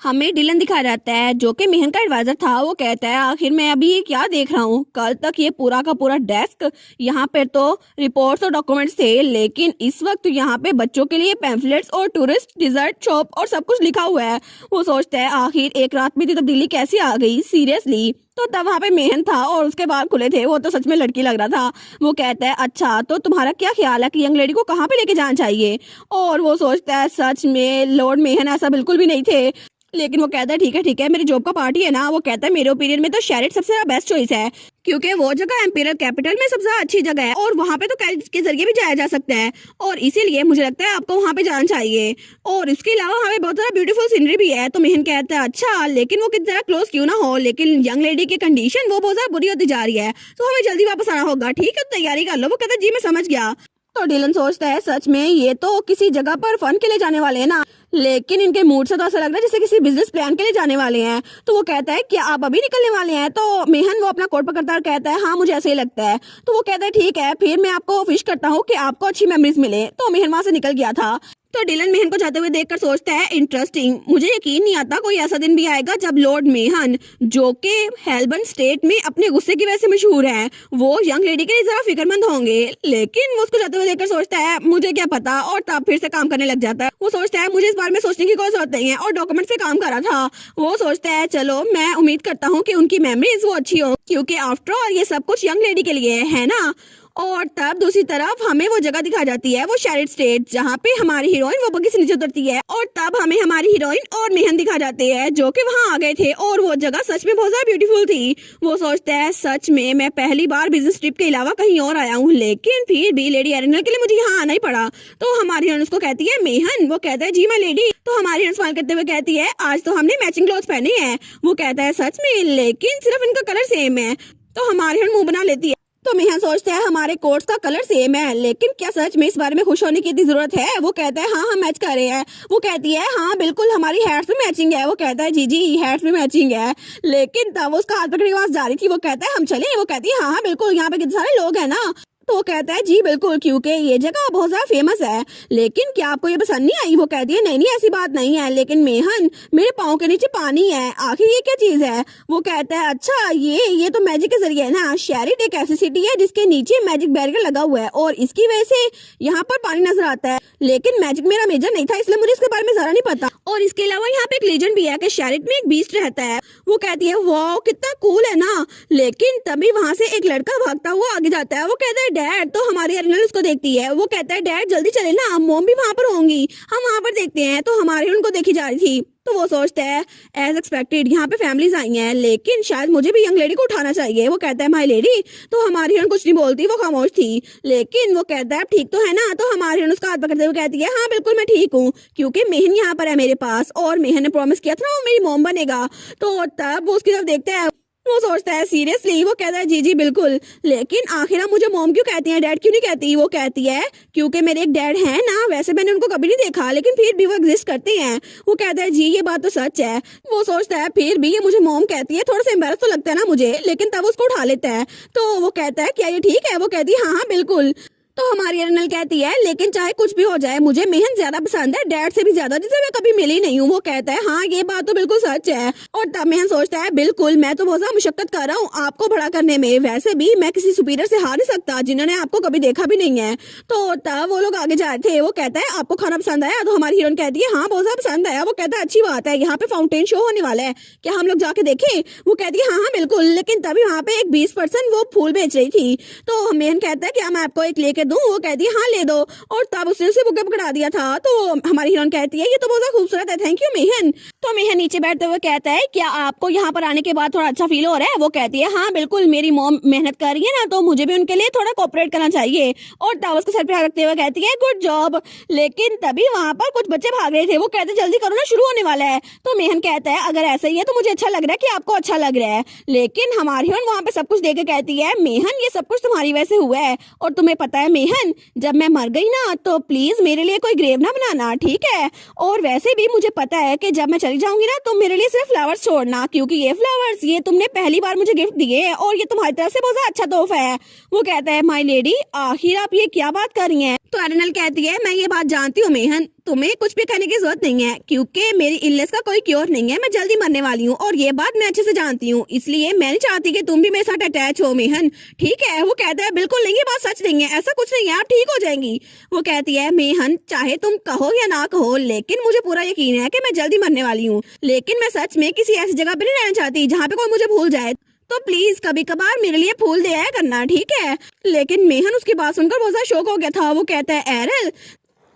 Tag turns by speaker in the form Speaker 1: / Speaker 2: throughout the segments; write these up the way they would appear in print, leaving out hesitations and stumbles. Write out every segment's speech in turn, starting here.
Speaker 1: हमें डिलन दिखाया जाता है जो कि मेहन का एडवाइजर था। वो कहता है आखिर मैं अभी ये क्या देख रहा हूँ, कल तक ये पूरा का पूरा डेस्क यहाँ पे तो रिपोर्ट्स और डॉक्यूमेंट्स थे, लेकिन इस वक्त यहाँ पे बच्चों के लिए पैम्फलेट्स और टूरिस्ट डिजर्ट शॉप और सब कुछ लिखा हुआ है। वो सोचता है आखिर एक रात में इतनी तब्दीली कैसे आ गई सीरियसली। तो तब वहाँ पे मेहन था और उसके बाल खुले थे, वो तो सच में लड़की लग रहा था। वो कहता है अच्छा तो तुम्हारा क्या ख्याल है कि यंग लेडी को कहाँ पे लेके जाना चाहिए। और वो सोचता है सच में लॉर्ड मेहन ऐसा बिल्कुल भी नहीं थे, लेकिन वो कहता है ठीक है मेरी जॉब का पार्टी है ना। वो कहता है मेरे ओपिनियन में तो शेरिट सबसे ज्यादा बेस्ट चॉइस है, क्योंकि वो जगह एम्पिरियल कैपिटल में सबसे ज्यादा अच्छी जगह है और वहाँ पे तो कैरिज के जरिए भी जाया जा सकता है, और इसीलिए मुझे लगता है आपको वहाँ पे जाना चाहिए। और इसके अलावा वहाँ पे बहुत सारा ब्यूटीफुल सीनरी भी है। तो मेहन कहता है अच्छा लेकिन वो कितना ज्यादा क्लोज क्यों ना हो, लेकिन यंग लेडी की कंडीशन वो बहुत ज्यादा बुरी होती जा रही है, तो हमें जल्दी वापस आना होगा। ठीक है तैयारी कर लो। वो कहता है जी मैं समझ गया। तो डिलन सोचता है सच में ये तो किसी जगह पर फन के लिए जाने वाले हैं ना, लेकिन इनके मूड से तो ऐसा लग रहा है जैसे किसी बिजनेस प्लान के लिए जाने वाले हैं। तो वो कहता है क्या आप अभी निकलने वाले हैं। तो मेहन वो अपना कोट पकड़ता है और कहता है हाँ मुझे ऐसे ही लगता है। तो वो कहता है ठीक है फिर मैं आपको विश करता हूँ कि आपको अच्छी मेमोरीज मिले। तो मेहन वहां से निकल गया था। तो डिलन मेहन को जाते हुए देखकर सोचता है इंटरेस्टिंग, मुझे यकीन नहीं आता कोई ऐसा दिन भी आएगा जब लॉर्ड मेहन जो कि हेल्बर्न स्टेट में अपने गुस्से की वजह से मशहूर है वो यंग लेडी के लिए जरा फिक्रमंद होंगे। लेकिन वो उसको जाते हुए देखकर सोचता है मुझे क्या पता, और तब फिर से काम करने लग जाता है। वो सोचता है मुझे इस बारे में सोचने की कोई जरूरत नहीं है, और डॉक्यूमेंट्स पे काम कर रहा था। वो सोचता है चलो मैं उम्मीद करता हूँ कि उनकी मेमोरीज वो अच्छी हो, क्योंकि आफ्टर ऑल ये सब कुछ यंग लेडी के लिए है ना। और तब दूसरी तरफ हमें वो जगह दिखा जाती है, वो शेरिट स्टेट, जहाँ पे हमारी हीरोइन वो बग्गी से नीचे उतरती है। और तब हमें हमारी हीरोइन और मेहन दिखा जाते हैं जो कि वहाँ आ गए थे, और वो जगह सच में बहुत ज्यादा ब्यूटीफुल थी। वो सोचता है सच में मैं पहली बार बिजनेस ट्रिप के अलावा कहीं और आया हूँ, लेकिन फिर भी लेडी एरिनल के लिए मुझे यहाँ आना ही पड़ा। तो हमारी हीरोइन उसको कहती है मेहन। वो कहता है जी मैं लेडी। तो हमारी हीरोइन स्माइल करते हुए कहती है आज तो हमने मैचिंग क्लॉथ पहने हैं। वो कहता है सच में, लेकिन सिर्फ इनका कलर सेम है। तो हमारी हीरोइन मुंह बना लेती है। तो मेहन सोचता है हमारे कोट्स का कलर सेम है, लेकिन क्या सच में इस बारे में खुश होने की इतनी जरूरत है। वो कहता है हाँ हम मैच कर रहे हैं। वो कहती है हाँ बिल्कुल हमारी हेयर्स भी मैचिंग है। वो कहता है जी हेयर्स भी मैचिंग है, लेकिन तब उसका हाथ पकड़ के आवाज जा रही थी। वो कहता है हम चले। वो कहती है हाँ बिल्कुल यहाँ पे कितने सारे लोग हैं ना। तो वो कहता है जी बिल्कुल, क्योंकि ये जगह बहुत ज्यादा फेमस है। लेकिन क्या आपको ये पसंद नहीं आई। वो कहती है नहीं ऐसी बात नहीं है, लेकिन मेहन मेरे पाँव के नीचे पानी है, आखिर ये क्या चीज है। वो कहता है अच्छा ये तो मैजिक के जरिए है ना। शेरिट एक ऐसी सिटी है जिसके नीचे मैजिक बैरियर लगा हुआ है और इसकी वजह से यहाँ पर पानी नजर आता है, लेकिन मैजिक मेरा मेजर नहीं था इसलिए मुझे इसके बारे में जरा नहीं पता। और इसके अलावा यहाँ पे एक लीजेंड भी है कि शेरिट में एक बीस्ट रहता है। वो कहती है वाह कितना कूल है ना, लेकिन तभी वहाँ से एक लड़का भागता हुआ आगे जाता है। वो कहता है डैड। तो हमारी एरिनल उसको देखती है। वो कहता है डैड जल्दी चले ना, मॉम भी वहाँ पर होंगी, हम वहाँ पर देखते हैं। तो हमारी उनको देखी जा रही थी। तो वो सोचता है एज एक्सपेक्टेड यहाँ पे फैमिलीज आई हैं, लेकिन शायद मुझे भी यंग लेडी को उठाना चाहिए। वो कहता है माय लेडी। तो हमारी हिरन कुछ नहीं बोलती, वो खामोश थी। लेकिन वो कहता है ठीक तो है ना। तो हमारी हिरन उसका हाथ पकड़ते हुए कहती है हाँ बिल्कुल मैं ठीक हूँ, क्योंकि मेहन यहाँ पर है मेरे पास, और मेहन ने प्रॉमिस किया था ना वो मेरी मॉम बनेगा। तो तब वो उसकी तरफ देखता है। वो सोचता है सीरियसली। वो कहता है जी बिल्कुल, लेकिन आखिर मुझे मॉम क्यों कहती है, डैड क्यों नहीं कहती। वो कहती है क्योंकि मेरे एक डैड हैं ना, वैसे मैंने उनको कभी नहीं देखा लेकिन फिर भी वो एग्जिस्ट करते हैं। वो कहता है जी ये बात तो सच है। वो सोचता है फिर भी ये मुझे मॉम कहती है, थोड़ा सा एम्बैरस तो लगता है ना मुझे, लेकिन तब उसको उठा लेता है। तो वो कहता है क्या ये ठीक है। वो कहती है हाँ बिल्कुल। तो हमारी एरिनल कहती है लेकिन चाहे कुछ भी हो जाए मुझे मेहन ज्यादा पसंद है, डैड से भी ज्यादा, जिसे मैं कभी मिली नहीं हूँ। वो कहता है हाँ ये बात तो बिल्कुल सच है। और तब मेहन सोचता है बिल्कुल मैं तो बहुत ज्यादा मुशक्कत कर रहा हूँ आपको बड़ा करने में, वैसे भी मैं किसी सुपीरियर से हार नहीं सकता जिन्होंने आपको कभी देखा भी नहीं है। तो तब वो लोग आगे जा रहे थे। वो कहता है आपको खाना पसंद आया। तो हमारी हीरोइन कहती है हाँ बहुत ज्यादा पसंद आया। वो कहता है अच्छी बात है, यहाँ पे फाउंटेन शो होने वाला है, क्या हम लोग जाके देखें। वो कहती है हाँ बिल्कुल, लेकिन तभी वहाँ पे एक 20% वो फूल बेच रही थी। तो मेहन कहता है क्या मैं आपको एक लेके दूं। वो कहती है हाँ ले दो, और तब उसने उसे बुके पकड़ा दिया था। तो हमारी हीरोइन कहती है ये तो बहुत ज्यादा खूबसूरत है, थैंक यू मेहन। तो मेहन नीचे बैठते हुए कहता है क्या आपको यहाँ पर आने के बाद थोड़ा अच्छा फील हो रहा है। वो कहती है हाँ बिल्कुल, मेरी मॉम मेहनत कर रही है ना, तो मुझे भी उनके लिए थोड़ा कोऑपरेट करना चाहिए। और तब उसके सर पे हाथ रखते हुए कहती है गुड जॉब। लेकिन तभी वहाँ पर कुछ बच्चे भाग रहे थे। वो कहते जल्दी करो ना, शुरू होने वाला है। तो मेहन कहता है अगर ऐसा ही है तो मुझे अच्छा लग रहा है कि आपको अच्छा लग रहा है, लेकिन हमारी हीरोइन वहाँ पे सब कुछ देख के कहती है मेहन ये सब कुछ तुम्हारी वजह से हुआ है, और तुम्हें पता है मेहन जब मैं मर गई ना तो प्लीज मेरे लिए कोई ग्रेव ना बनाना, ठीक है। और वैसे भी मुझे पता है कि जब मैं चली जाऊंगी ना तो मेरे लिए सिर्फ फ्लावर्स छोड़ना, क्योंकि ये फ्लावर्स ये तुमने पहली बार मुझे गिफ्ट दिए हैं और ये तुम्हारी तरफ से बहुत अच्छा तोहफा है। वो कहता है माय लेडी आखिर आप ये क्या बात कर रही हैं। तो एरिनल कहती है मैं ये बात जानती हूँ मेहन, तुम्हें कुछ भी कहने की जरूरत नहीं है क्योंकि मेरी इलनेस का कोई क्योर नहीं है, मैं जल्दी मरने वाली हूँ और ये बात मैं अच्छे से जानती हूँ, इसलिए मैं नहीं चाहती कि तुम भी मेरे साथ अटैच हो मेहन। ठीक है, वो कहता है बिल्कुल नहीं, ये बात सच नहीं है, ऐसा कुछ नहीं है, आप ठीक हो जाएंगी। वो कहती है मेहन चाहे तुम कहो या ना कहो लेकिन मुझे पूरा यकीन है कि मैं जल्दी मरने वाली हूँ, लेकिन मैं सच में किसी ऐसी जगह पे नहीं रहना चाहती जहाँ पे कोई मुझे भूल जाए, तो प्लीज कभी कभार मेरे लिए फूल दे आया करना, ठीक है। लेकिन मेहन उसकी बात सुनकर बहुत ज्यादा शौक हो गया था। वो कहता है एरल,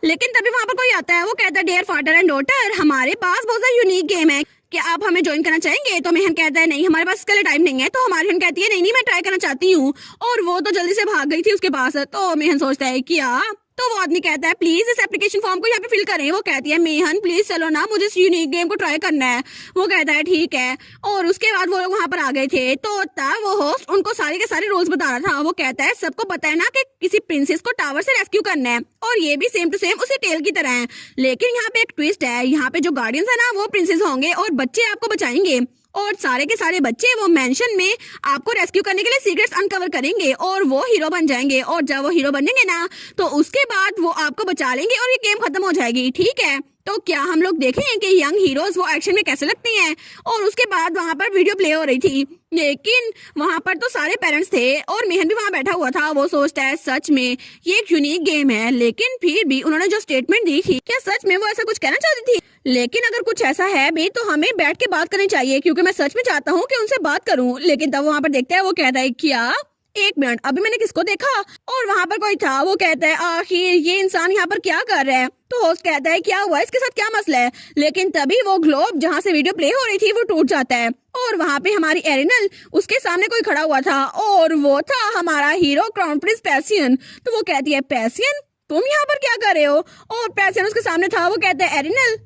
Speaker 1: लेकिन तभी वहाँ पर कोई आता है। वो कहता है डियर फादर एंड डॉटर, हमारे पास बहुत ज्यादा यूनिक गेम है, क्या आप हमें ज्वाइन करना चाहेंगे? तो मेहन कहता है नहीं, हमारे पास इसके लिए टाइम नहीं है। तो हमारी बहन कहती है नहीं नहीं, मैं ट्राई करना चाहती हूँ, और वो तो जल्दी से भाग गई थी उसके पास। तो मेहन सोचता है क्या, तो वो आदमी कहता है प्लीज इस एप्लीकेशन फॉर्म को यहाँ पे फिल करें। वो कहती है मेहन प्लीज चलो ना, मुझे इस यूनिक गेम को ट्राई करना है। वो कहता है ठीक है, और उसके बाद वो लोग वहाँ पर आ गए थे। तो तब वो होस्ट उनको सारे के सारे रूल्स बता रहा था। वो कहता है सबको पता है ना कि किसी प्रिंसेस को टावर से रेस्क्यू करना है, और ये भी सेम टू सेम उसी टेल की तरह है, लेकिन यहाँ पे एक ट्विस्ट है, यहाँ पे जो गार्डियंस है ना वो प्रिंसेस होंगे और बच्चे आपको बचाएंगे, और सारे के सारे बच्चे वो मेंशन में आपको रेस्क्यू करने के लिए सीक्रेट्स अनकवर करेंगे और वो हीरो बन जाएंगे, और जब वो हीरो बनेंगे ना तो उसके बाद वो आपको बचा लेंगे और ये गेम खत्म हो जाएगी। ठीक है, तो क्या हम लोग देखें कि यंग हीरोज वो एक्शन में कैसे लगते हैं। और उसके बाद वहाँ पर वीडियो प्ले हो रही थी, लेकिन वहाँ पर तो सारे पेरेंट्स थे और मेहन भी वहाँ बैठा हुआ था। वो सोचता है सच में ये एक यूनिक गेम है, लेकिन फिर भी उन्होंने जो स्टेटमेंट दी थी, क्या सच में वो ऐसा कुछ कहना चाहती थी? लेकिन अगर कुछ ऐसा है भी तो हमें बैठ के बात करनी चाहिए, क्योंकि मैं सच में चाहता हूँ कि उनसे बात करूँ। लेकिन तब वहाँ पर देखता है, वो कहता है क्या, एक मिनट, अभी मैंने किसको देखा? और वहाँ पर कोई था। वो कहता है आखिर ये इंसान यहाँ पर क्या कर रहा है? तो होस्ट कहता है क्या हुआ, इसके साथ क्या मसला है? लेकिन तभी वो ग्लोब जहाँ से वीडियो प्ले हो रही थी वो टूट जाता है, और वहाँ पे हमारी एरिनल उसके सामने कोई खड़ा हुआ था, और वो था हमारा हीरो क्राउन प्रिंस पैसियन। तो वो कहती है पैसियन तुम यहाँ पर क्या कर रहे हो? और पैसियन उसके सामने था। वो कहता है एरिनल,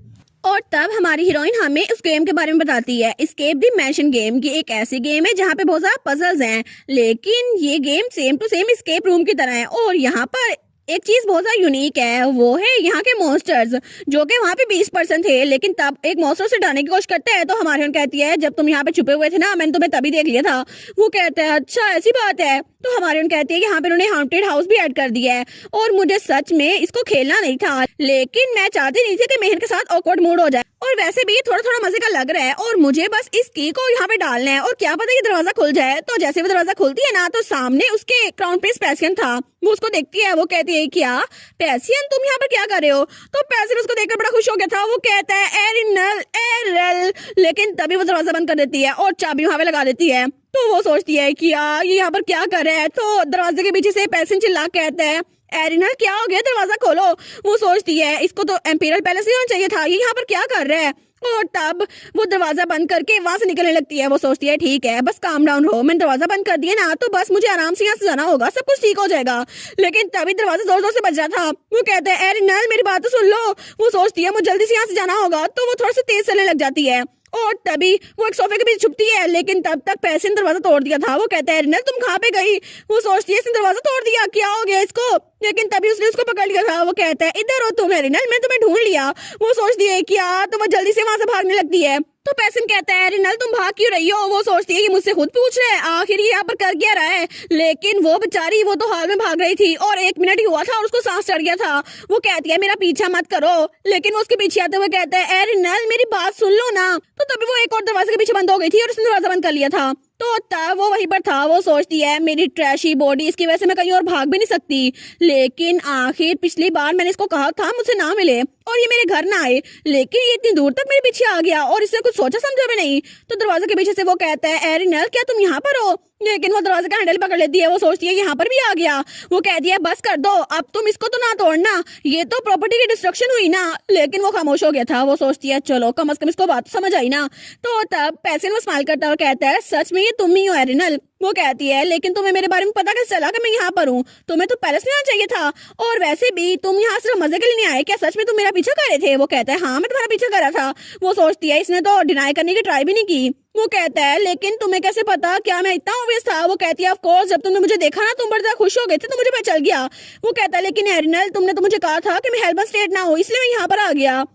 Speaker 1: और तब हमारी हीरोइन हमें उस गेम के बारे में बताती है, एस्केप द मैंशन गेम, की एक ऐसी गेम है जहाँ पे बहुत ज्यादा पजल्स हैं, लेकिन ये game same to same escape room की तरह है। और यहाँ पर एक चीज बहुत ज्यादा यूनिक है, वो है यहाँ के मॉन्स्टर्स, जो कि वहाँ पे 20% थे, लेकिन तब एक मॉन्स्टर से डरने की कोशिश करते हैं। तो हमारी बहन कहती है जब तुम यहाँ पे छुपे हुए थे ना, मैंने तुम्हें तभी देख लिया था। वो कहता है अच्छा ऐसी बात है। तो हमारी बहन कहती है कि यहाँ पे उन्होंने हॉन्टेड हाउस भी ऐड कर दिया है, और मुझे सच में इसको खेलना नहीं था, लेकिन मैं चाहती नहीं थी कि मेहर के साथ ऑकवर्ड मूड हो जाए, और वैसे भी थोड़ा थोड़ा मजे का लग रहा है, और मुझे बस इस की को यहाँ पे डालना है, और क्या पता ये दरवाजा खुल जाए। तो जैसे वो दरवाजा खुलती है ना, तो सामने उसके क्राउन प्रिंस पैसियन था। वो उसको देखती है, वो कहती है क्या पैसियन तुम यहाँ पर क्या कर रहे हो? तो पैसियन उसको देखकर बड़ा खुश हो गया था। वो कहता है एरिनल एरल, लेकिन तभी वो दरवाजा बंद कर देती है और चाबी वहाँ पे लगा देती है। तो वो सोचती है कि यार ये यहाँ पर क्या कर रहा है। तो दरवाजे के पीछे से पैसियन चिल्ला कहता है एरिनल क्या हो गया, दरवाजा खोलो। वो सोचती है इसको तो एम्पीरियल पैलेस नहीं होना चाहिए था, ये यहाँ पर क्या कर रहा है। और तब वो दरवाजा बंद करके वहां से निकलने लगती है। वो सोचती है ठीक है बस काम डाउन हो, मैंने दरवाजा बंद कर दिया ना, तो बस मुझे आराम से यहाँ से जाना होगा, सब कुछ ठीक हो जाएगा। लेकिन तभी दरवाजा जोर जोर से बज रहा था। वो कहता है एरिनल मेरी बात तो सुन लो। वो सोचती है मुझे जल्दी से यहाँ से जाना होगा, तो वो थोड़ा सा तेज चलने लग जाती है, और तभी वो एक सोफे के पीछे छुपती है। लेकिन तब तक पैसे ने दरवाजा तोड़ दिया था। वो कहता है एरिनल तुम कहाँ पे गई? वो सोचती है इसने दरवाजा तोड़ दिया, क्या हो गया इसको? लेकिन तभी उसने उसको पकड़ लिया था। वो कहता है इधर हो तुम एरिनल, मैं तुम्हें ढूंढ लिया। वो सोचती है क्या, तो वो जल्दी से वहां से भागने लगती है। तो पैसन कहता है एरिनल तुम भाग क्यों रही हो? वो सोचती है कि मुझसे खुद पूछ रहा है, आखिर ये यहाँ पर कर क्या रहा है। लेकिन वो बेचारी वो तो हाल में भाग रही थी, और 1 मिनट ही हुआ था और उसको सांस चढ़ गया था। वो कहती है मेरा पीछा मत करो, लेकिन वो उसके पीछे आते हुए कहता है एरिनल मेरी बात सुन लो ना। तो तभी वो एक और दरवाजे के पीछे बंद हो गई थी और उसने दरवाजा बंद कर लिया था। तो तब वो वहीं पर था। वो सोचती है मेरी ट्रैशी बॉडी, इसकी वजह से मैं कहीं और भाग भी नहीं सकती। लेकिन आखिर पिछली बार मैंने इसको कहा था मुझसे ना मिले और ये मेरे घर ना आए, लेकिन ये इतनी दूर तक मेरे पीछे आ गया और इसने कुछ सोचा समझा भी नहीं। तो दरवाजे के पीछे से वो कहता है एरिनल क्या तुम यहाँ पर हो? लेकिन वो दरवाजे का हैंडल पकड़ लेती है। वो सोचती है यहाँ पर भी आ गया। वो कहती है बस कर दो, अब तुम इसको तो ना तोड़ना, ये तो प्रॉपर्टी की डिस्ट्रक्शन हुई ना। लेकिन वो खामोश हो गया था। वो सोचती है चलो कम से कम इसको बात समझ आई ना। तो तब पैसे वो स्माइल करता है और कहता है सच में ये तुम ही हो एरिनल? वो कहती है लेकिन तुम्हें मेरे बारे में पता कैसे चला कि मैं यहाँ पर हूँ? तुम्हें तो पैलेस में आना चाहिए था, और वैसे भी तुम यहाँ सिर्फ मजे के लिए नहीं आए, क्या सच में तुम मेरा पीछा कर रहे थे? वो कहता है हाँ मैं तुम्हारा पीछा कर रहा था। वो सोचती है इसने तो डिनाई करने की ट्राई भी नहीं की। वो कहता है लेकिन तुम्हें कैसे पता, क्या मैं इतना ऑब्वियस था? वो कहती है ऑफ कोर्स, जब तुमने मुझे देखा ना तुम बड़ा खुश हो गए थे तो मुझे पता चल गया। वो कहता है लेकिन एरिनल तुमने तो मुझे कहा था कि मैं हेल्प स्टेट ना हो, इसलिए मैं यहाँ पर आ गया।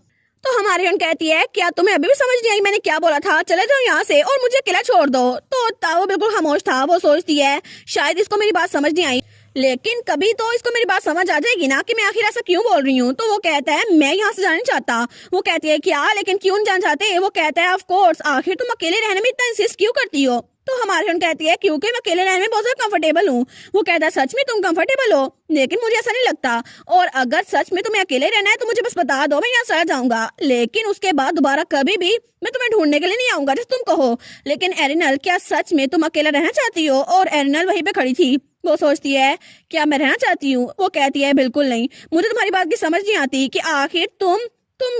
Speaker 1: तो हमारी बहन कहती है क्या तुम्हें अभी भी समझ नहीं आई मैंने क्या बोला था? चले जाओ यहाँ से और मुझे अकेला छोड़ दो। तो वो बिल्कुल खामोश था। वो सोचती है शायद इसको मेरी बात समझ नहीं आई, लेकिन कभी तो इसको मेरी बात समझ आ जाएगी ना कि मैं आखिर ऐसा क्यों बोल रही हूँ। तो वो कहता है मैं यहाँ से जाना नहीं चाहता। वो कहती है क्या, लेकिन क्यों नहीं जाना चाहते? वो कहता है ऑफ कोर्स, आखिर तुम अकेले रहने में इतना इंसिस्ट क्यों करती हो? तो हमारी बहन कहती है क्योंकि मैं अकेले रहने में बहुत ज्यादा कंफर्टेबल हूँ। वो कहता है सच में तुम कंफर्टेबल हो? लेकिन मुझे ऐसा नहीं लगता, और अगर सच में तुम्हें अकेले रहना है तो मुझे बस बता दो, मैं यहाँ चला जाऊंगा, लेकिन उसके बाद दोबारा कभी भी मैं तुम्हें ढूंढने के लिए नहीं आऊंगा जैसे तुम कहो। लेकिन एरिनल, क्या सच में तुम अकेला रहना चाहती हो? और एरिनल वहीं पे खड़ी थी। वो सोचती है क्या मैं रहना चाहती हूँ? वो कहती है बिल्कुल नहीं, मुझे तुम्हारी बात की समझ नहीं आती कि आखिर तुम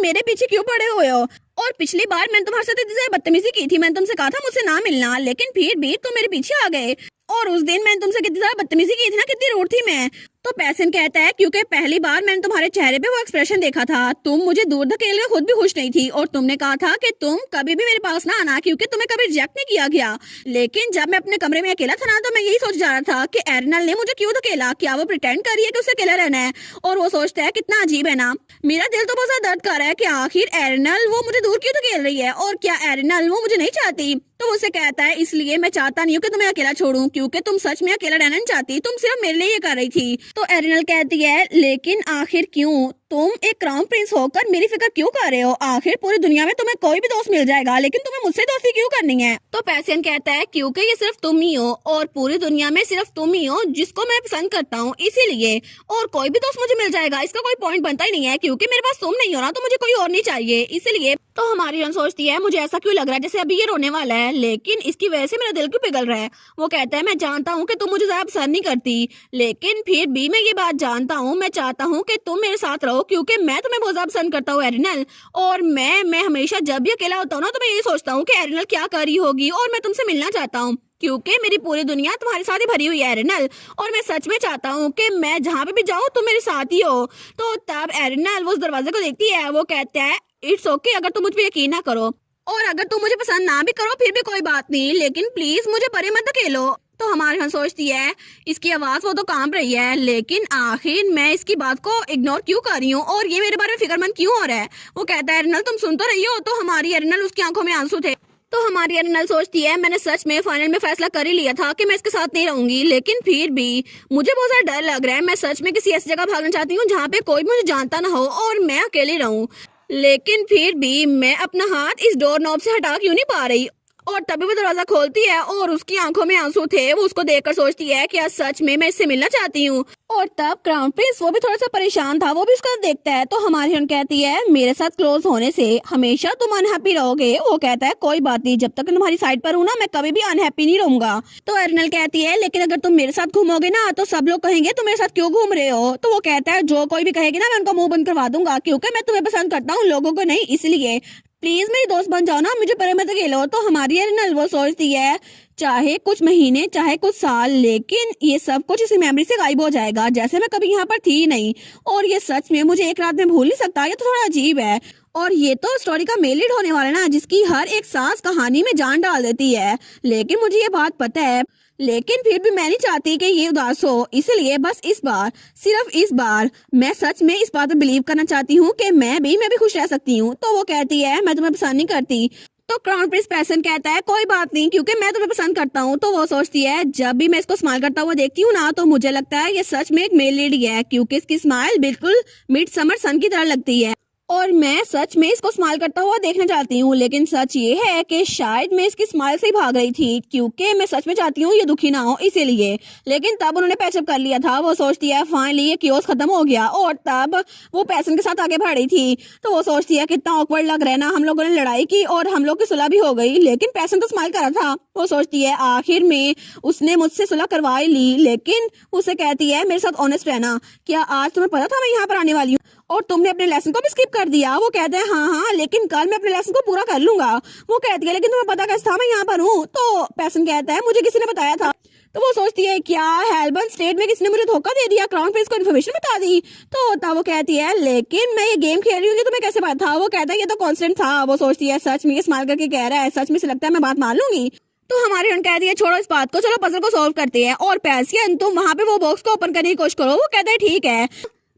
Speaker 1: मेरे पीछे क्यों पड़े हुए हो? और पिछली बार मैंने तुम्हारे साथ इतनी ज्यादा बदतमीजी की थी, मैंने तुमसे कहा था मुझसे ना मिलना, लेकिन फिर भी तुम मेरे पीछे आ गए। और उस दिन मैंने तुमसे कितनी ज्यादा बदतमीजी की थी ना, कितनी रूड थी मैं। तो पैसन कहता है क्योंकि पहली बार मैंने तुम्हारे चेहरे पे वो एक्सप्रेशन देखा था, तुम मुझे दूर धकेल कर खुद भी खुश नहीं थी, और तुमने कहा था कि तुम कभी भी मेरे पास ना आना क्योंकि तुम्हें कभी रिजेक्ट नहीं किया गया। लेकिन जब मैं अपने कमरे में अकेला था ना, तो मैं यही सोच जा रहा था कि एरिनल ने मुझे क्यों धकेला, क्या वो प्रिटेंड कर रही है कि उसे अकेला रहना है? और वो सोचता है कितना अजीब है ना, मेरा दिल तो बहुत ज्यादा दर्द कर रहा है कि आखिर एरिनल वो मुझे दूर क्यों धकेल रही है, और क्या एरिनल वो मुझे नहीं चाहती? तो वो उसे कहता है इसलिए मैं चाहता नहीं हूँ कि तुम्हें अकेला छोड़ूं, क्योंकि तुम सच में अकेला रहना नहीं चाहती, तुम सिर्फ मेरे लिए ये कर रही थी। तो एरिनल कहती है लेकिन आखिर क्यों? तुम एक क्राउन प्रिंस होकर मेरी फिक्र क्यों कर रहे हो? आखिर पूरी दुनिया में तुम्हें कोई भी दोस्त मिल जाएगा, लेकिन तुम्हें मुझसे दोस्ती क्यों करनी है? तो पैसियन कहता है क्योंकि ये सिर्फ तुम ही हो, और पूरी दुनिया में सिर्फ तुम ही हो जिसको मैं पसंद करता हूँ, इसीलिए। और कोई भी दोस्त मुझे मिल जाएगा, इसका कोई पॉइंट बनता ही नहीं है, क्योंकि मेरे पास तुम नहीं हो ना, तो मुझे कोई और नहीं चाहिए, इसलिए। तो हमारी रन सोचती है मुझे ऐसा क्यों लग रहा है जैसे अभी ये रोने वाला है, लेकिन इसकी वजह से मेरा दिल क्यों पिघल रहा है? वो कहता है मैं जानता हूँ कि तुम मुझे ज्यादा पसंद नहीं करती, लेकिन फिर भी मैं ये बात जानता हूँ, मैं चाहता हूँ कि तुम मेरे साथ रहो, क्योंकि मैं तुम्हें बहुत ज्यादा पसंद करता हूँ एरिनल। और मैं हमेशा जब भी अकेला होता हूँ ना, तो मैं यही सोचता हूँ कि एरिनल क्या कर रही होगी, और मैं तुमसे मिलना चाहता हूँ, क्योंकि मेरी पूरी दुनिया तुम्हारे साथ ही भरी हुई है एरिनल, और मैं सच में चाहता हूँ कि मैं जहाँ पे भी जाऊँ तुम मेरे साथ ही हो। तो तब एरिनल वो उस दरवाजे को देखती है, वो कहता है इट्स ओके, अगर तुम मुझ पे यकीन ना करो, और अगर तुम मुझे पसंद ना भी करो फिर भी कोई बात नहीं, लेकिन प्लीज मुझे परे मत धकेलो। तो हमारी बहन सोचती है इसकी आवाज वो तो कांप रही है, लेकिन आखिर मैं इसकी बात को इग्नोर क्यों कर रही हूँ, और ये मेरे बारे में फिक्रमंद क्यों हो रहा है? वो कहता है एरिनल तुम सुन तो रही हो? तो हमारी एरिनल, उसकी आंखों में आंसू थे। तो हमारी एरिनल सोचती है मैंने सच में फाइनल में फैसला कर ही लिया था कि मैं इसके साथ नहीं रहूंगी, लेकिन फिर भी मुझे बहुत ज्यादा डर लग रहा है। मैं सच में किसी ऐसी जगह भागना चाहती हूँ जहाँ पे कोई मुझे जानता ना हो और मैं अकेली रहूं, लेकिन फिर भी मैं अपना हाथ इस डोर नॉब से हटा क्यों नहीं पा रही? और तभी वो दरवाजा खोलती है और उसकी आंखों में आंसू थे। वो उसको देखकर सोचती है कि सच में मैं इससे मिलना चाहती हूँ। और तब क्राउन प्रिंस, वो भी थोड़ा सा परेशान था, वो भी उसको देखता है। तो हमारी बहन कहती है मेरे साथ क्लोज होने से हमेशा तुम अनहैप्पी रहोगे। वो कहता है कोई बात नहीं, जब तक तुम्हारी साइड पर हूँ ना, मैं कभी भी अनहैप्पी नहीं रहूंगा। तो एरिनल कहती है लेकिन अगर तुम मेरे साथ घूमोगे ना, तो सब लोग कहेंगे तुम मेरे साथ क्यों घूम रहे हो? तो वो कहता है जो कोई भी कहेगी ना, मैं उनका मुंह बंद करवा दूंगा, क्योंकि मैं तुम्हें पसंद करता हूँ, लोगों को नहीं, इसलिए प्लीज मेरी दोस्त बन जाओ ना, मुझे परे मत खेलो। तो हमारी एरिनल वो सोचती है चाहे कुछ महीने चाहे कुछ साल, लेकिन ये सब कुछ इसी मेमोरी से गायब हो जाएगा, जैसे मैं कभी यहाँ पर थी ही नहीं। और ये सच में मुझे एक रात में भूल नहीं सकता, ये तो थोड़ा अजीब है। और ये तो स्टोरी का मेन लीड होने वाला है ना, जिसकी हर एक सांस कहानी में जान डाल देती है। लेकिन मुझे ये बात पता है, लेकिन फिर भी मैं नहीं चाहती कि ये उदास हो, इसलिए बस इस बार, सिर्फ इस बार मैं सच में इस बात पर बिलीव करना चाहती हूँ कि मैं भी खुश रह सकती हूँ। तो वो कहती है मैं तुम्हें पसंद नहीं करती। तो क्राउन प्रिंस पैसन कहता है कोई बात नहीं, क्योंकि मैं तुम्हें पसंद करता हूँ। तो वो सोचती है जब भी मैं इसको स्माइल करता हुआ देखती हूँ ना, तो मुझे लगता है ये सच में एक मेल लीड है, क्योंकि इसकी स्माइल बिल्कुल मिड समर सन की तरह लगती है, और मैं सच में इसको स्माइल करता हुआ देखना चाहती हूँ। लेकिन सच ये है कि शायद मैं इसकी स्माइल से ही भाग रही थी, क्योंकि मैं सच में चाहती हूँ ये दुखी ना हो, इसीलिए। लेकिन तब उन्होंने पैचअप कर लिया था। वो सोचती है फाइनली ये क्योस खत्म हो गया, और तब वो पैसन के साथ आगे बढ़ रही थी। तो वो सोचती है कितना ऑकवर्ड लग रहा है ना, हम लोगों ने लड़ाई की और हम लोग की सुलह भी हो गई, लेकिन पैसन तो स्माइल कर रहा था। वो सोचती है आखिर में उसने मुझसे सुलह करवा ली, लेकिन उसे कहती है मेरे साथ ऑनेस्ट रहना, क्या आज तुम्हें पता था मैं यहाँ पर आने वाली हूँ और तुमने अपने लेसन को भी स्किप कर दिया? वो कहते हैं हाँ, लेकिन कल मैं अपने लेसन को पूरा कर लूंगा। वो कहती है लेकिन तुम्हें पता कैसे था मैं यहाँ पर हूँ? तो पैसन कहता है मुझे किसी ने बताया था। तो वो सोचती है क्या हेल्बर्न स्टेट में किसी ने मुझे धोखा दे दिया, क्राउन प्रिंस को इन्फॉर्मेशन बता दी? तो तब वो कहती है लेकिन मैं ये गेम खेल रही हूँ, तुम्हें कैसे पता था? वो कहता है ये तो कॉन्स्टेंट था। वो सोचती है सच में ये स्माइल करके कह रहा है, सच में से लगता है मैं बात मान लूंगी। तो हमारी बहन कहती है छोड़ो इस बात को, चलो पजल को सॉल्व करते हैं। और पैसियन तुम वहाँ पे वो बॉक्स को ओपन करने की कोशिश करो। वो कहता है ठीक है।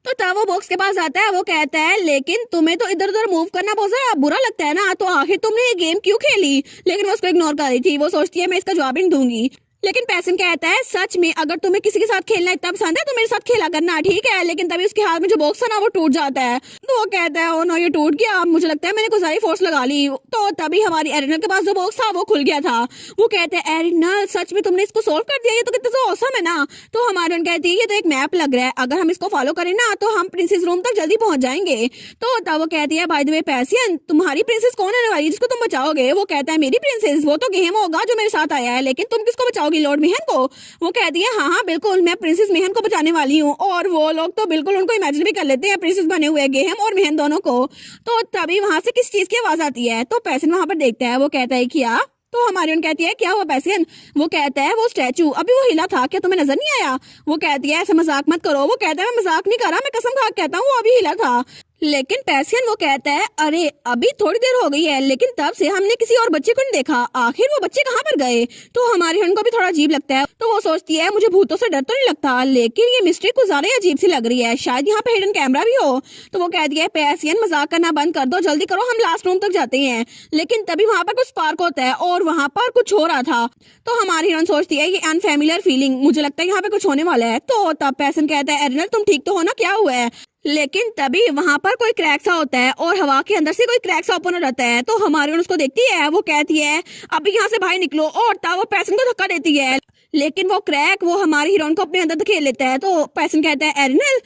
Speaker 1: तो तब वो बॉक्स के पास आता है। वो कहता है लेकिन तुम्हें तो इधर उधर मूव करना बहुत ज्यादा बुरा लगता है ना, तो आखिर तुमने ये गेम क्यों खेली? लेकिन वो उसको इग्नोर कर रही थी। वो सोचती है मैं इसका जवाब ही नहीं दूंगी। लेकिन पैसन कहता है सच में अगर तुम्हें किसी के साथ खेलना इतना पसंद है तो मेरे साथ खेला करना, ठीक है। लेकिन तभी उसके हाथ में जो बॉक्स था ना वो टूट जाता है। तो वो कहता है ओ नो ये टूट गया, मुझे लगता है मैंने कुछ सारी फोर्स लगा ली। तो तभी हमारी एरिनल के पास जो बॉक्स था वो खुल गया था। वो कहते हैं एरिनल सच में तुमने इसको सोल्व कर दिया, ये तो कितना तो ऑसम है ना। तो हमारी कहती है ये तो एक मैप लग रहा है, अगर हम इसको फॉलो करें ना तो हम प्रिंसेस रूम तक जल्दी पहुंच जाएंगे। तो तब वो कहती है बाय द वे पैसियन तुम्हारी प्रिंसेस कौन है वाली जिसको तुम बचाओगे। वो कहता है मेरी प्रिंसेस वो तो गेम होगा जो मेरे साथ आया है, लेकिन तुम किसको बचाओगी लॉर्ड मेहन को। वो कहती है हाँ हाँ बिल्कुल मैं प्रिंसेस मेहन को बचाने वाली हूँ। और वो लोग तो बिल्कुल उनको इमेजिन भी कर लेते हैं प्रिंसेस बने हुए गेहम और मेहन दोनों को। तो तभी वहां से किस चीज की आवाज आती है तो पैसन वहां पर देखता है। वो कहता है क्या, तो हमारी कहती है क्या हुआ पैसियन। वो कहता है वो स्टैचू अभी वो हिला था, क्या तुम्हें नजर नहीं आया। वो कहती है ऐसे मजाक मत करो। वो कहता है मैं मजाक नहीं कर रहा, मैं कसम खा के कहता हूँ वो अभी हिला था। लेकिन पैसियन वो कहता है अरे अभी थोड़ी देर हो गई है, लेकिन तब से हमने किसी और बच्चे को नहीं देखा, आखिर वो बच्चे कहाँ पर गए। तो हमारी उनको भी थोड़ा अजीब लगता है। तो वो सोचती है मुझे भूतों से डर तो नहीं लगता, लेकिन ये मिस्ट्री कुछ ज्यादा ही अजीब सी लग रही है, शायद यहाँ पे हिडन कैमरा भी हो। तो वो कहती है पैसियन मजाक करना बंद कर दो, जल्दी करो हम लास्ट रूम तक जाते हैं। लेकिन तभी वहां पर कुछ स्पार्क होता है और वहां पर कुछ हो रहा था। तो हमारी हिरन सोचती है ये अनफेमिलियर फीलिंग, मुझे लगता है यहाँ पे कुछ होने वाला है। तो तब पैसन कहता है एरिनल तुम ठीक तो हो ना, क्या हुआ है। लेकिन तभी वहां पर कोई क्रैक सा होता है और हवा के अंदर से कोई क्रैक सा ओपन हो जाता है। तो हमारी उसको देखती है। वो कहती है अभी यहाँ से बाहर निकलो, और तब वो पैसन को धक्का देती है। लेकिन वो क्रैक वो हमारी हीरोइन को अपने अंदर धकेल लेता है। तो पैसन कहता है एरिनल,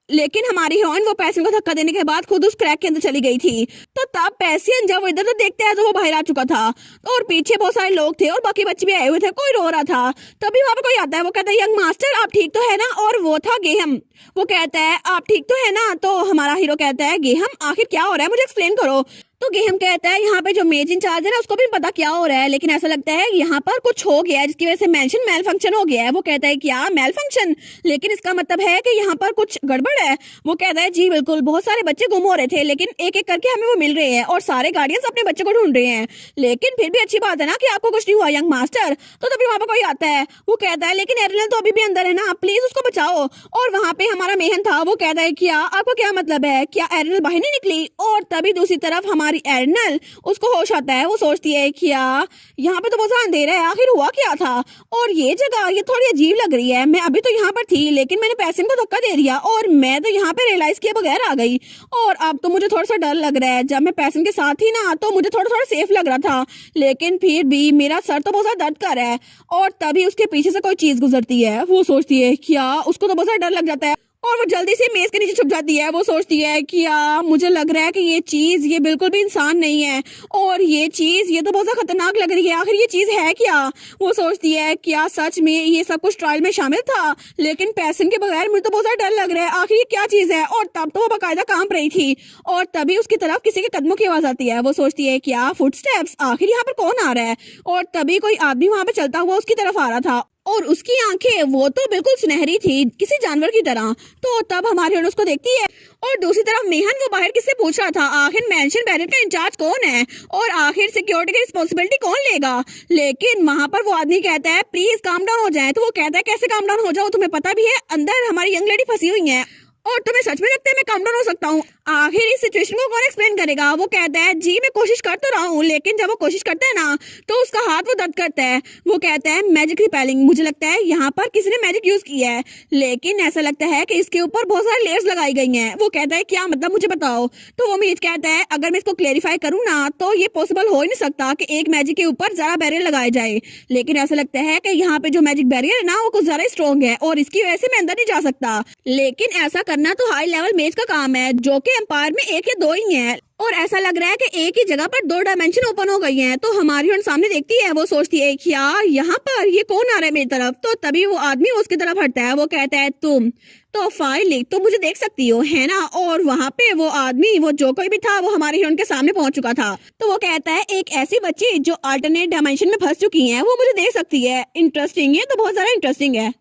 Speaker 1: लेकिन हमारी हीरोइन वो पैसियन को धक्का देने के बाद खुद उस क्रैक के अंदर चली गई थी। तो तब पैसियन जब वो इधर तो देखते हैं तो वो बाहर आ चुका था और पीछे बहुत सारे लोग थे और बाकी बच्चे भी आए हुए थे, कोई रो रहा था। तभी वहां पर कोई आता है। वो कहता है यंग मास्टर आप ठीक तो है ना। और वो था गेहम। वो कहता है आप ठीक तो है ना। तो हमारा हीरो कहता है गेहम आखिर क्या हो रहा है मुझे एक्सप्लेन करो। तो गेहम कहता है यहाँ पे जो मेज इंचार्ज है ना उसको भी पता क्या हो रहा है, लेकिन ऐसा लगता है यहाँ पर कुछ हो गया है जिसकी वजह से मेंशन मेल फंक्शन हो गया है। वो कहता है क्या मेल फंक्शन, लेकिन इसका मतलब है कि यहाँ पर कुछ गड़बड़ है। वो कहता है जी बिल्कुल, बहुत सारे बच्चे गुम हो रहे थे लेकिन एक एक करके हमें वो मिल रहे हैं और सारे गार्डियंस अपने बच्चे को ढूंढ रहे हैं, लेकिन फिर भी अच्छी बात है ना कि आपको कुछ नहीं हुआ यंग मास्टर। तो तभी वहां पर कोई आता है। वो कहता है लेकिन एरिनल तो अभी भी अंदर है ना, प्लीज उसको बचाओ। और वहां पे हमारा मेहन था। वो कहता है क्या आपको क्या मतलब है, क्या एरिनल बाहर नहीं निकली। और तभी दूसरी तरफ हमारी एरिनल उसको होश आता है। वो सोचती है क्या यहाँ पे तो बहुत अंधेरा है, आखिर हुआ क्या था। और ये जगह ये थोड़ी अजीब लग रही है, मैं अभी तो यहाँ पर थी लेकिन मैंने पैसियन को धक्का दे दिया और मैं तो यहाँ पे रियलाइज किए बगैर आ गई। और अब तो मुझे थोड़ा सा डर लग रहा है, जब मैं पैसियन के साथ थी ना तो मुझे थोड़ा थोड़ा सेफ लग रहा था, लेकिन फिर भी मेरा सर तो बहुत ज्यादा दर्द कर रहा है। और तभी उसके पीछे से कोई चीज गुजरती है। वो सोचती है क्या, उसको तो बहुत ज्यादा डर लग जाता है और वो जल्दी से मेज के नीचे छुप जाती है। वो सोचती है कि मुझे लग रहा है कि ये चीज ये बिल्कुल भी इंसान नहीं है और ये चीज ये तो बहुत ज्यादा खतरनाक लग रही है, आखिर ये चीज है क्या। वो सोचती है क्या सच में ये सब कुछ ट्रायल में शामिल था, लेकिन पैसन के बगैर मुझे तो बहुत ज्यादा डर लग रहा है, आखिर ये क्या चीज है। और तब तो वो बाकायदा कांप रही थी और तभी उसकी तरफ किसी के कदमों की आवाज आती है। वो सोचती है क्या फुटस्टेप्स, आखिर यहाँ पर कौन आ रहा है। और तभी कोई आदमी वहां पे चलता हुआ उसकी तरफ आ रहा था और उसकी आंखें वो तो बिल्कुल सुनहरी थी किसी जानवर की तरह। तो तब हमारी हिरन उसको देखती है और दूसरी तरफ मेहन वो बाहर किससे पूछ रहा था आखिर मेंशन बैरियर का इंचार्ज कौन है और आखिर सिक्योरिटी की रिस्पॉन्सिबिलिटी कौन लेगा। लेकिन वहां पर वो आदमी कहता है प्लीज काम डाउन हो जाए। तो वो कहता है कैसे काम डाउन हो जाओ, तुम्हें पता भी है अंदर हमारी यंग लेडी फंसी हुई है और तुम्हें सच में लगता है मैं काम डाउन हो सकता हूँ। आखिर इस सिचुएशन को कौन एक्सप्लेन करेगा। वो कहता है जी मैं कोशिश कर तो रहा हूँ, लेकिन जब वो कोशिश करता है ना तो उसका हाथ वो दर्द करता है। वो कहता है मैजिक रिपेलिंग, मुझे लगता है यहाँ पर किसी ने मैजिक यूज किया है, लेकिन ऐसा लगता है कि इसके ऊपर बहुत सारे लेयर्स लगाई गई हैं। वो कहता है क्या मतलब मुझे बताओ। तो वो मीज कहता है अगर मैं इसको क्लेरिफाई करूँ ना तो ये पॉसिबल हो ही नहीं सकता कि एक मैजिक के ऊपर जरा बैरियर लगाया जाए, लेकिन ऐसा लगता है कि यहाँ पे जो मैजिक बैरियर है ना वो कुछ ज्यादा स्ट्रॉन्ग है और इसकी वजह से मैं अंदर नहीं जा सकता। लेकिन ऐसा करना तो हाई लेवल मेज का काम है जो कि एम्पायर में एक या दो ही है और ऐसा लग रहा है कि एक ही जगह पर दो डायमेंशन ओपन हो गई हैं। तो हमारी उन सामने देखती है। वो सोचती है कि यार यहाँ पर ये कौन आ रहा है मेरी तरफ। तो तभी वो आदमी उसकी तरफ हटता है। वो कहता है तुम तो फाइनली तो मुझे देख सकती हो है ना। और वहाँ पे वो आदमी वो जो कोई भी था वो हमारे हीरोइन के सामने पहुंच चुका था। तो वो कहता है एक ऐसी बच्ची जो अल्टरनेट डायमेंशन में फंस चुकी है वो मुझे देख सकती है। इंटरेस्टिंग है, तो बहुत ज्यादा इंटरेस्टिंग है।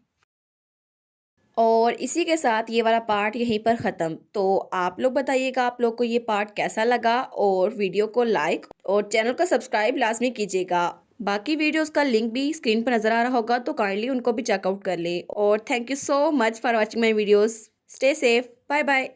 Speaker 2: और इसी के साथ ये वाला पार्ट यहीं पर ख़त्म। तो आप लोग बताइएगा आप लोग को ये पार्ट कैसा लगा और वीडियो को लाइक और चैनल को सब्सक्राइब लाजमी कीजिएगा। बाकी वीडियोस का लिंक भी स्क्रीन पर नज़र आ रहा होगा तो काइंडली उनको भी चेकआउट कर ले। और thank you so much for watching my videos. Stay safe, bye bye.